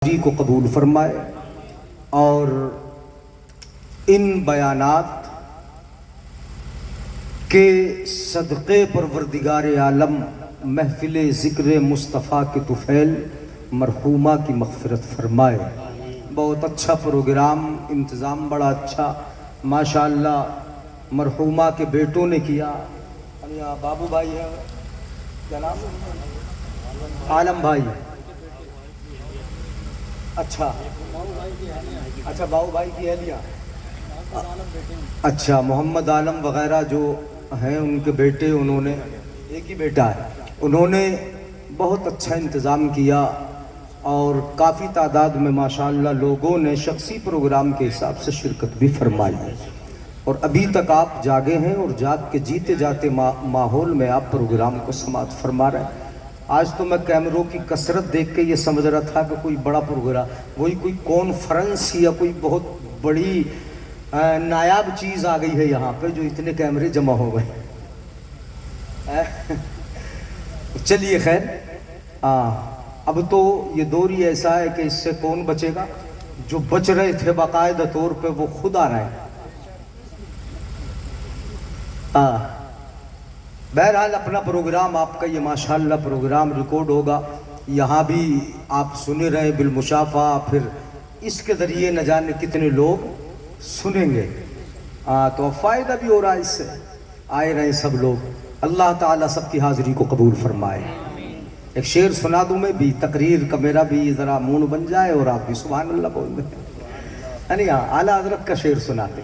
جی کو قبول فرمائے اور ان بیانات کے صدقے پروردگار عالم محفل ذکر مصطفیٰ کے طفیل مرحومہ کی مغفرت فرمائے۔ بہت اچھا پروگرام، انتظام بڑا اچھا ماشاءاللہ مرحومہ کے بیٹوں نے کیا۔ یہاں بابو بھائی ہے، کیا نام ہے؟ عالم بھائی، اچھا باؤ بھائی کی اہلیہ، اچھا محمد عالم وغیرہ جو ہیں ان کے بیٹے، انہوں نے ایک ہی بیٹا ہے، انہوں نے بہت اچھا انتظام کیا اور کافی تعداد میں ماشاءاللہ لوگوں نے شخصی پروگرام کے حساب سے شرکت بھی فرمائی ہے۔ اور ابھی تک آپ جاگے ہیں اور جاگ کے جیتے جاتے ماحول میں آپ پروگرام کو سماعت فرما رہے ہیں۔ آج تو میں کیمروں کی کثرت دیکھ کے یہ سمجھ رہا تھا کہ کوئی بڑا پروگرام، وہی کوئی کانفرنس یا کوئی بہت بڑی نایاب چیز آ گئی ہے یہاں پہ جو اتنے کیمرے جمع ہو گئے۔ چلیے خیر، اب تو یہ دور ہی ایسا ہے کہ اس سے کون بچے گا؟ جو بچ رہے تھے باقاعدہ طور پہ وہ خود آ رہے ہیں۔ بہرحال اپنا پروگرام، آپ کا یہ ماشاءاللہ پروگرام ریکارڈ ہوگا، یہاں بھی آپ سنے رہے بالمشافہ، پھر اس کے ذریعے نہ جانے کتنے لوگ سنیں گے، تو اب فائدہ بھی ہو رہا ہے، اس سے آئے رہے سب لوگ۔ اللہ تعالیٰ سب کی حاضری کو قبول فرمائے۔ ایک شعر سنا دوں میں بھی، تقریر کا میرا بھی ذرا مون بن جائے اور آپ بھی سبحان اللہ بول دیں، یعنی اعلیٰ حضرت کا شعر سناتے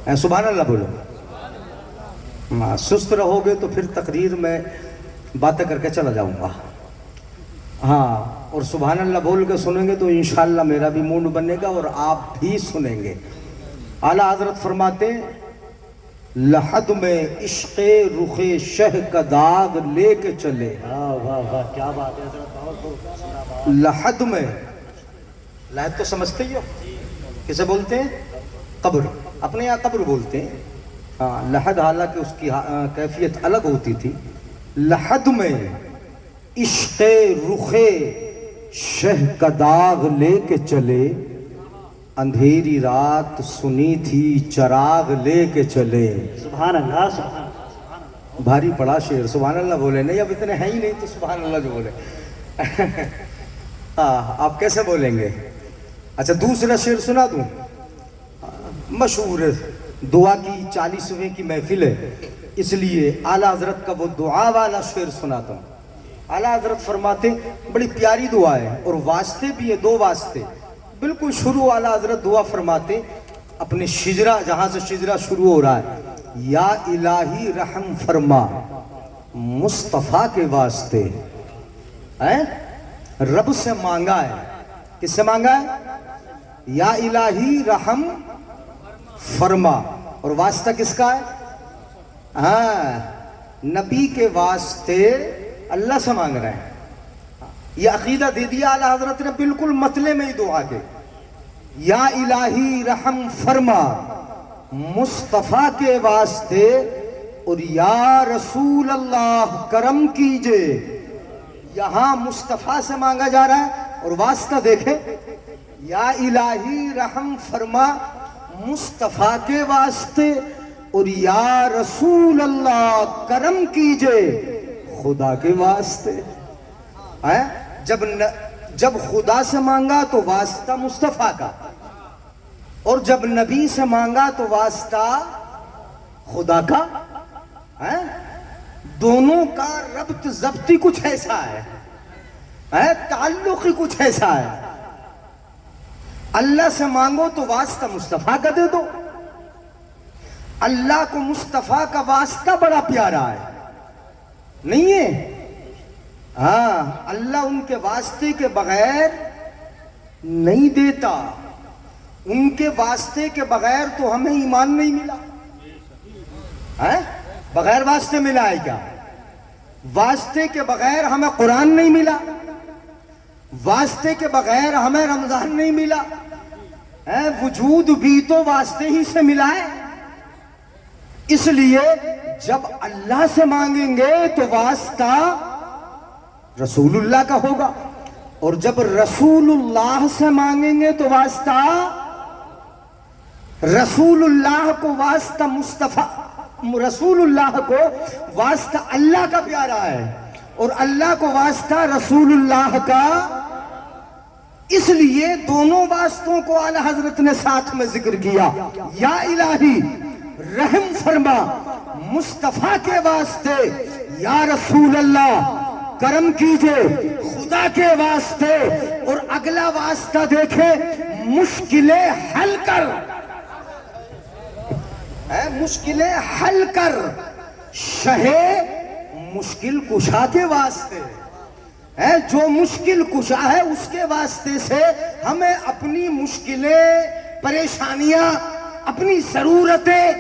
ہیں، سبحان اللہ بولو۔ سست رہو گے تو پھر تقریر میں باتیں کر کے چلا جاؤں گا، اور سبحان اللہ بول کے سنیں گے تو انشاءاللہ میرا بھی موڈ بنے گا اور آپ بھی سنیں گے۔ اعلیٰ حضرت فرماتے ہیں، لحد میں عشق رخ شہ کا داغ لے کے چلے، کیا بات ہے حضرت، لحد میں، لحد تو سمجھتے ہی ہو کسے بولتے ہیں؟ قبر، اپنے یہاں قبر بولتے ہیں، لحد حالانکہ اس کی کیفیت الگ ہوتی تھی۔ لحد میں عشق رخ شہ کا داغ لے کے چلے، اندھیری رات سنی تھی چراغ لے کے چلے۔ سبحان اللہ، سبحان اللہ، بھاری پڑا شعر، سبحان اللہ بولے نہیں، اب اتنے ہیں ہی نہیں تو سبحان اللہ جو بولے آپ کیسے بولیں گے؟ اچھا دوسرا شعر سنا دوں، مشہور دعا کی 40ویں کی محفل ہے، اس لیے اعلیٰ حضرت کا وہ دعا والا شعر سناتا ہوں۔ اعلیٰ حضرت فرماتے، بڑی پیاری دعا ہے اور واسطے بھی ہے، دو واسطے۔ بالکل شروع اعلیٰ حضرت دعا فرماتے اپنے شجرہ، جہاں سے شجرہ شروع ہو رہا ہے، یا الہی رحم فرما مصطفیٰ کے واسطے، رب سے مانگا ہے، کس سے مانگا ہے؟ یا الہی رحم فرما، اور واسطہ کس کا ہے؟ نبی کے واسطے اللہ سے مانگ رہے ہیں۔ یہ عقیدہ دے دیا اعلیٰ حضرت نے بالکل مطلع میں ہی دعا کے، یا الہی رحم فرما مصطفیٰ کے واسطے، اور یا رسول اللہ کرم کیجئے۔ یہاں مصطفیٰ سے مانگا جا رہا ہے اور واسطہ دیکھیں، یا الہی رحم فرما مصطفیٰ کے واسطے، اور یا رسول اللہ کرم کیجئے خدا کے واسطے۔ جب خدا سے مانگا تو واسطہ مصطفیٰ کا، اور جب نبی سے مانگا تو واسطہ خدا کا، دونوں کا ربط ضبطی کچھ ایسا ہے، تعلق ہی کچھ ایسا ہے۔ اللہ سے مانگو تو واسطہ مصطفیٰ کا دے دو، اللہ کو مصطفیٰ کا واسطہ بڑا پیارا ہے، نہیں ہے؟ اللہ ان کے واسطے کے بغیر نہیں دیتا، ان کے واسطے کے بغیر تو ہمیں ایمان نہیں ملا، بغیر واسطے ملا ہے کیا؟ واسطے کے بغیر ہمیں قرآن نہیں ملا، واسطے کے بغیر ہمیں رمضان نہیں ملا، وجود بھی تو واسطے ہی سے ملا ہے۔ اس لیے جب اللہ سے مانگیں گے تو واسطہ رسول اللہ کا ہوگا، اور جب رسول اللہ سے مانگیں گے تو واسطہ رسول اللہ کو واسطہ مصطفیٰ، رسول اللہ کو واسطہ اللہ کا پیارا ہے اور اللہ کو واسطہ رسول اللہ کا، اس لیے دونوں واسطوں کو اعلی حضرت نے ساتھ میں ذکر کیا۔ یا الہی رحم فرما مصطفیٰ کے واسطے، یا رسول اللہ کرم کیجئے خدا کے واسطے، اور اگلا واسطہ دیکھے مشکلیں حل کر، مشکلیں حل کر شہ مشکل کشا کے واسطے، جو مشکل کشا ہے اس کے واسطے سے ہمیں اپنی مشکلیں، پریشانیاں، اپنی ضرورتیں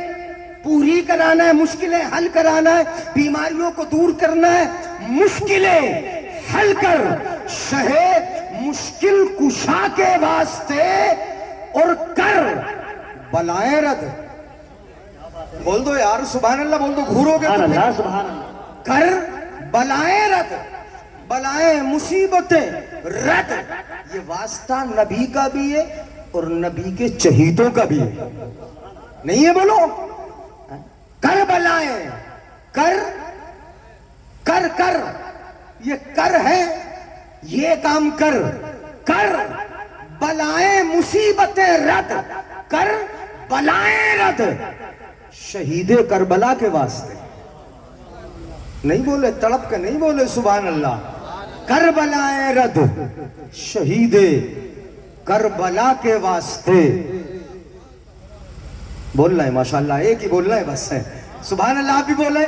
پوری کرانا ہے، مشکلیں حل کرانا ہے، بیماریوں کو دور کرنا ہے۔ مشکلیں حل کر شہ مشکل کشا کے واسطے، اور کر بلائیں رد۔ بول دو یار سبحان اللہ، بول دو، گھورو گے سبحان تو اللہ سبحان اللہ۔ کر بلائیں رد، بلائیں مصیبتیں رد۔ یہ واسطہ نبی کا بھی ہے اور نبی کے چہیتوں کا بھی ہے، نہیں ہے؟ بولو کر بلائیں، کر کر کر، یہ کر ہے، یہ کام کر، کر بلائیں مصیبتیں رد، کر بلائیں رد شہید کربلا کے واسطے۔ نہیں بولے تڑپ کے، نہیں بولے سبحان اللہ۔ کربلائیں رد شہید کربلا کے واسطے، بولنا ہے ماشاءاللہ، ایک ہی بولنا ہے بس ہے، سبحان اللہ۔ آپ بھی بولے،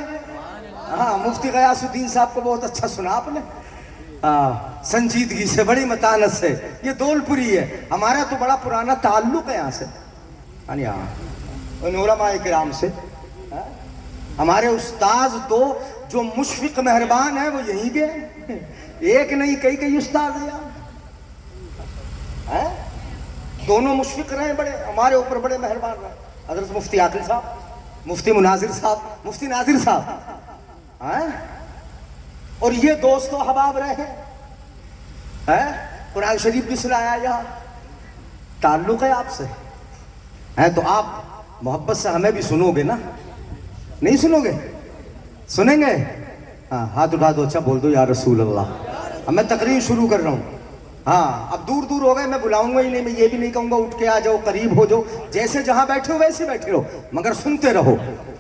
ہاں مفتی غیاث الدین صاحب کو بہت اچھا سنا آپ نے، سنجیدگی سے، بڑی متانت سے۔ یہ دول پوری ہے، ہمارا تو بڑا پرانا تعلق ہے یہاں سے، ان علماء کرام سے۔ ہمارے استاذ تو جو مشفق مہربان ہیں وہ یہیں کے ہیں، ایک نہیں کئی کئی استاذ ہیں یہاں، دونوں مشفق رہے، بڑے ہمارے اوپر بڑے مہربان رہے، حضرت مفتی عاقل صاحب، مفتی مناظر صاحب، مفتی ناظر صاحب، اور یہ دوست و احباب رہے ہیں، قرآن شریف بھی سنایا یہاں، تعلق ہے آپ سے، تو آپ محبت سے ہمیں بھی سنو گے نا؟ نہیں سنو گے؟ سنیں گے؟ ہاں ہاتھ اٹھا دو، اچھا بول دو یا رسول اللہ۔ اب میں تقریر شروع کر رہا ہوں، ہاں اب دور دور ہو گئے، میں بلاؤں گا ہی نہیں، میں یہ بھی نہیں کہوں گا اٹھ کے آ جاؤ، قریب ہو جاؤ، جیسے جہاں بیٹھے ہو ویسے بیٹھے رہو، مگر سنتے رہو،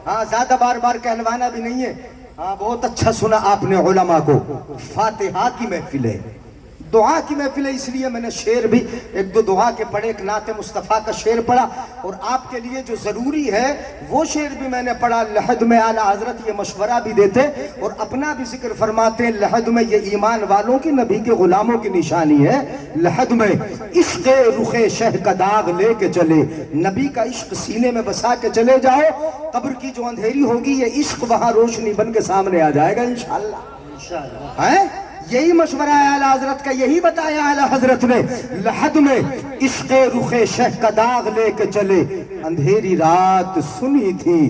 ہاں زیادہ بار بار کہلوانا بھی نہیں ہے۔ ہاں بہت اچھا سنا آپ نے علماء کو۔ فاتحہ کی محفل ہے، دعا کی محفل ہے، اس لیے میں نے شعر بھی ایک دو دعا کے پڑھے، ایک نعت مصطفیٰ کا شعر پڑھا، اور آپ کے لیے جو ضروری ہے وہ شعر بھی میں نے پڑھا۔ لحد میں اعلیٰ حضرت یہ مشورہ بھی دیتے اور اپنا بھی ذکر فرماتے ہیں، لحد میں یہ ایمان والوں کی، نبی کے غلاموں کی نشانی ہے۔ لحد میں عشق رخ شہ کا داغ لے کے چلے، نبی کا عشق سینے میں بسا کے چلے جاؤ، قبر کی جو اندھیری ہوگی یہ عشق وہاں روشنی بن کے سامنے آ جائے گا انشاءاللہ۔ یہی مشورہ ہے اعلیٰ حضرت کا، یہی بتایا اعلیٰ حضرت نے، لحد میں عشق رخ شہ کا داغ لے کے چلے، اندھیری رات سنی تھی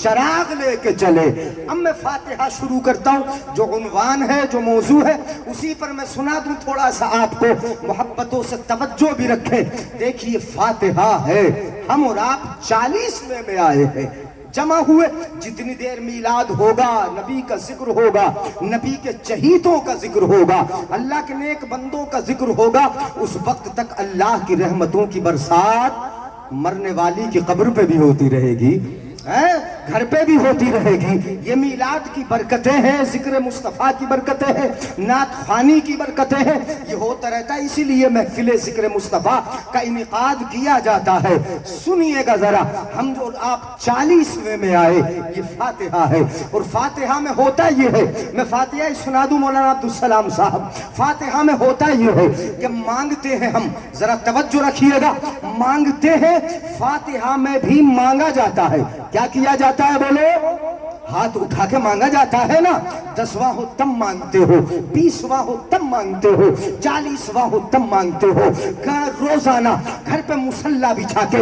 چراغ لے کے چلے۔ اب میں فاتحہ شروع کرتا ہوں، جو عنوان ہے، جو موضوع ہے، اسی پر میں سنا دوں تھوڑا سا آپ کو، محبتوں سے توجہ بھی رکھیں۔ دیکھیے فاتحہ ہے، ہم اور آپ 40ویں میں آئے ہیں، جمع ہوئے، جتنی دیر میلاد ہوگا، نبی کا ذکر ہوگا، نبی کے چہیتوں کا ذکر ہوگا، اللہ کے نیک بندوں کا ذکر ہوگا، اس وقت تک اللہ کی رحمتوں کی برسات مرنے والی کی قبر پہ بھی ہوتی رہے گی، گھر پہ بھی ہوتی رہے گی۔ یہ میلاد کی برکتیں ہیں، ذکر مصطفیٰ کی برکتیں ہیں، نعت خوانی کی برکتیں ہیں، یہ ہوتا رہتا ہے، اسی لیے محفل ذکر مصطفیٰ کا انعقاد کیا جاتا ہے۔ سنیے گا ذرا، ہم جو آپ 40ویں میں آئے، یہ فاتحہ ہے، اور فاتحہ میں ہوتا یہ ہے، میں فاتحہ سنا دوں مولانا عبدالسلام صاحب، فاتحہ میں ہوتا یہ ہے کہ مانگتے ہیں ہم، ذرا توجہ رکھیے گا، مانگتے ہیں، فاتحہ میں بھی مانگا جاتا ہے۔ کیا کیا جاتا ہے بولو؟ ہاتھ اٹھا کے مانگا جاتا ہے نا، 10واں ہو تب مانگتے ہو، 20واں ہو تب مانگتے ہو، 40واں ہو تب مانگتے ہو، روزانہ گھر پہ مصلی بچھا کے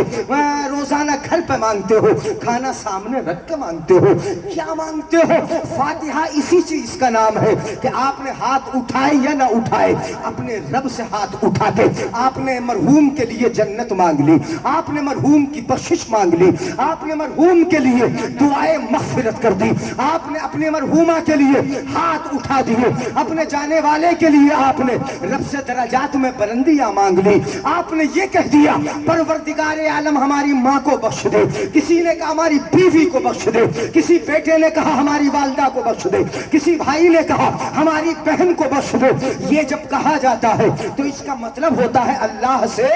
روزانہ گھر پہ مانگتے ہو, کھانا سامنے رکھ کے مانگتے ہو, کیا مانگتے ہو؟ فاتحہ اسی چیز کا نام ہے کہ آپ نے ہاتھ اٹھائے یا نہ اٹھائے, اپنے رب سے ہاتھ اٹھا کے آپ نے مرحوم کے لیے جنت مانگ لی, آپ نے مرحوم کی بخشش مانگ لی, آپ نے مرحوم کے لیے دعائیں مغفرت کر دی, آپ نے اپنے مرحومہ کے لیے ہاتھ اٹھا دیے, اپنے جانے والے کے لیے آپ نے رب سے درجات میں بلندیاں مانگ لی, آپ نے یہ کہہ دیا پروردگار عالم ہماری ماں کو بخش دے, کسی نے کہا ہماری بیوی کو بخش دے, کسی بیٹے نے کہا ہماری والدہ کو بخش دے, کسی بھائی نے کہا ہماری بہن کو بخش دے. یہ جب کہا جاتا ہے تو اس کا مطلب ہوتا ہے اللہ سے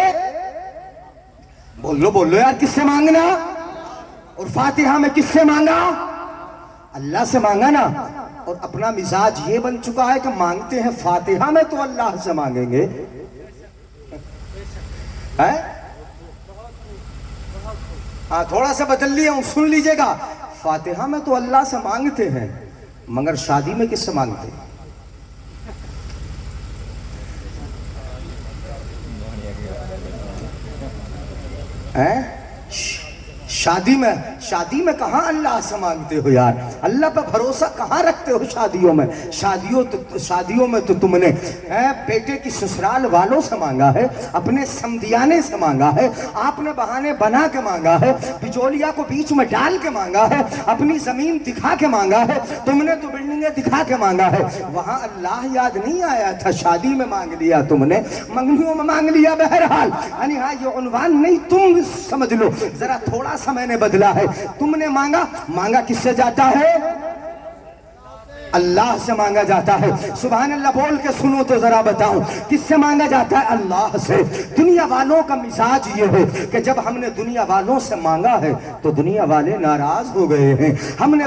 بولو یار, کس سے مانگنا؟ اور فاتحہ میں کس سے مانگا؟ اللہ سے مانگا نا. اور اپنا مزاج یہ بن چکا ہے کہ مانگتے ہیں فاتحہ میں تو اللہ سے مانگیں گے. ہاں تھوڑا سا بدل لیا ہوں, سن لیجئے گا. فاتحہ میں تو اللہ سے مانگتے ہیں, مگر شادی میں کس سے مانگتے ہیں؟ شادی میں کہاں اللہ سے مانگتے ہو یار؟ اللہ پہ بھروسہ کہاں رکھتے ہو شادیوں میں؟ شادیوں میں تو تم نے بیٹے کی سسرال والوں سے مانگا ہے, اپنے سمدیانے سے مانگا ہے, آپ نے بہانے بنا کے مانگا ہے, بچولیا کو بیچ میں ڈال کے مانگا ہے, اپنی زمین دکھا کے مانگا ہے, تم نے تو بلڈنگیں دکھا کے مانگا ہے. وہاں اللہ یاد نہیں آیا تھا, شادی میں مانگ لیا تم نے, منگنیوں میں مانگ لیا. بہرحال یعنی ہاں یہ عنوان نہیں, تم سمجھ لو ذرا تھوڑا سا میں نے بدلا ہے. تم نے مانگا کس سے جاتا ہے؟ اللہ سے مانگا جاتا ہے. سبحان اللہ بول کے سنو تو ذرا بتاؤں کس سے مانگا جاتا ہے؟ اللہ سے. دنیا والوں کا مزاج یہ ہے کہ جب ہم نے دنیا والوں سے مانگا ہے تو دنیا والے ناراض ہو گئے ہیں. ہم نے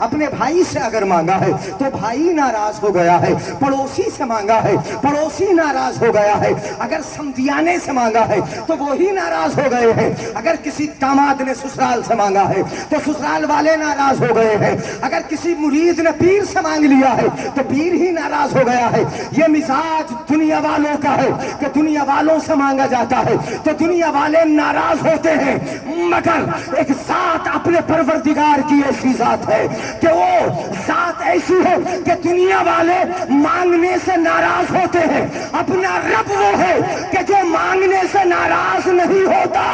اپنے بھائی سے اگر مانگا ہے تو بھائی ناراض ہو گیا ہے, پڑوسی سے مانگا ہے پڑوسی ناراض ہو گیا ہے, اگر سمدیانے سے مانگا ہے تو وہی ناراض ہو گئے ہیں, اگر کسی داماد نے سسرال سے مانگا ہے تو سسرال والے ناراض ہو گئے ہیں, اگر کسی مرید نے پیر سے مانگ لیا ہے تو پیر ہی ناراض ہو گیا ہے. یہ مزاج دنیا والوں کا ہے کہ دنیا والوں سے مانگا جاتا ہے تو دنیا والے ناراض ہوتے ہیں, مگر ایک ذات اپنے پروردگار کی ایسی ذات ہے کہ وہ ذات ایسی ہے کہ دنیا والے مانگنے سے ناراض ہوتے ہیں. اپنا رب وہ ہے کہ جو مانگنے سے ناراض نہیں ہوتا,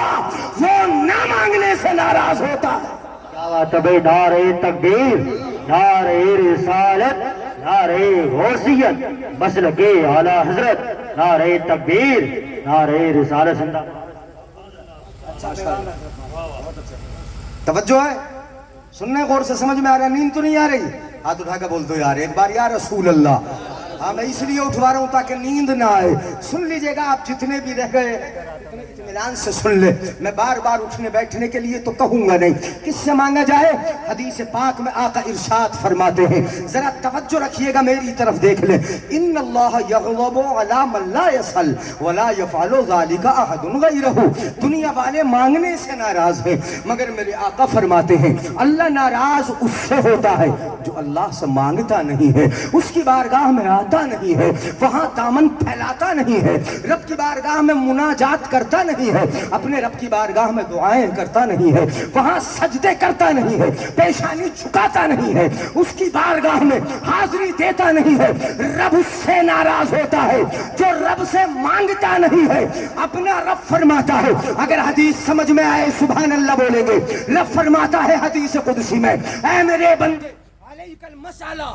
وہ نہ مانگنے سے ناراض ہوتا. کیا بات ہے بھائی, نعرہ تکبیر, نعرہ رسالت, نعرہ غوثیت, مسلک اعلی حضرت, نعرہ تکبیر, نعرہ رسالت. زندہ توجہ ہے, سننے غور سے سمجھ میں آ رہا ہے؟ نیند تو نہیں آ رہی؟ ہاتھ اٹھا کے بول دو یار ایک بار, یا رسول اللہ. ہاں میں اس لیے اٹھوا رہا ہوں تاکہ نیند نہ آئے. سن لیجئے گا آپ جتنے بھی رہ گئے اطمینان سے سن لے. میں بار بار اٹھنے بیٹھنے کے لیے تو کہوں گا نہیں. کس سے مانگا جائے؟ حدیث پاک میں آقا ارشاد فرماتے ہیں, ذرا توجہ رکھیے گا میری طرف دیکھ لیں. ان اللہ یغضب علی من لا یسأل ولا یفعل ذلک احد غیرہ. دنیا والے مانگنے سے ناراض ہیں, مگر میرے آقا فرماتے ہیں اللہ ناراض اس سے ہوتا ہے جو اللہ سے مانگتا نہیں ہے, اس کی بارگاہ میں آتا نہیں ہے, وہاں دامن پھیلاتا نہیں ہے, رب کی بارگاہ میں مناجات کرتا نہیں ہے, اپنے رب کی بارگاہ میں دعائیں کرتا نہیں ہے, وہاں سجدے کرتا نہیں ہے, پیشانی جھکاتا نہیں ہے, اس کی بارگاہ میں حاضری دیتا نہیں ہے. رب اس سے ناراض ہوتا ہے جو رب سے مانگتا نہیں ہے. اپنا رب فرماتا ہے, اگر حدیث سمجھ میں آئے سبحان اللہ بولیں گے, رب فرماتا ہے حدیث قدسی میں, اے میرے بندے علیک المسئلہ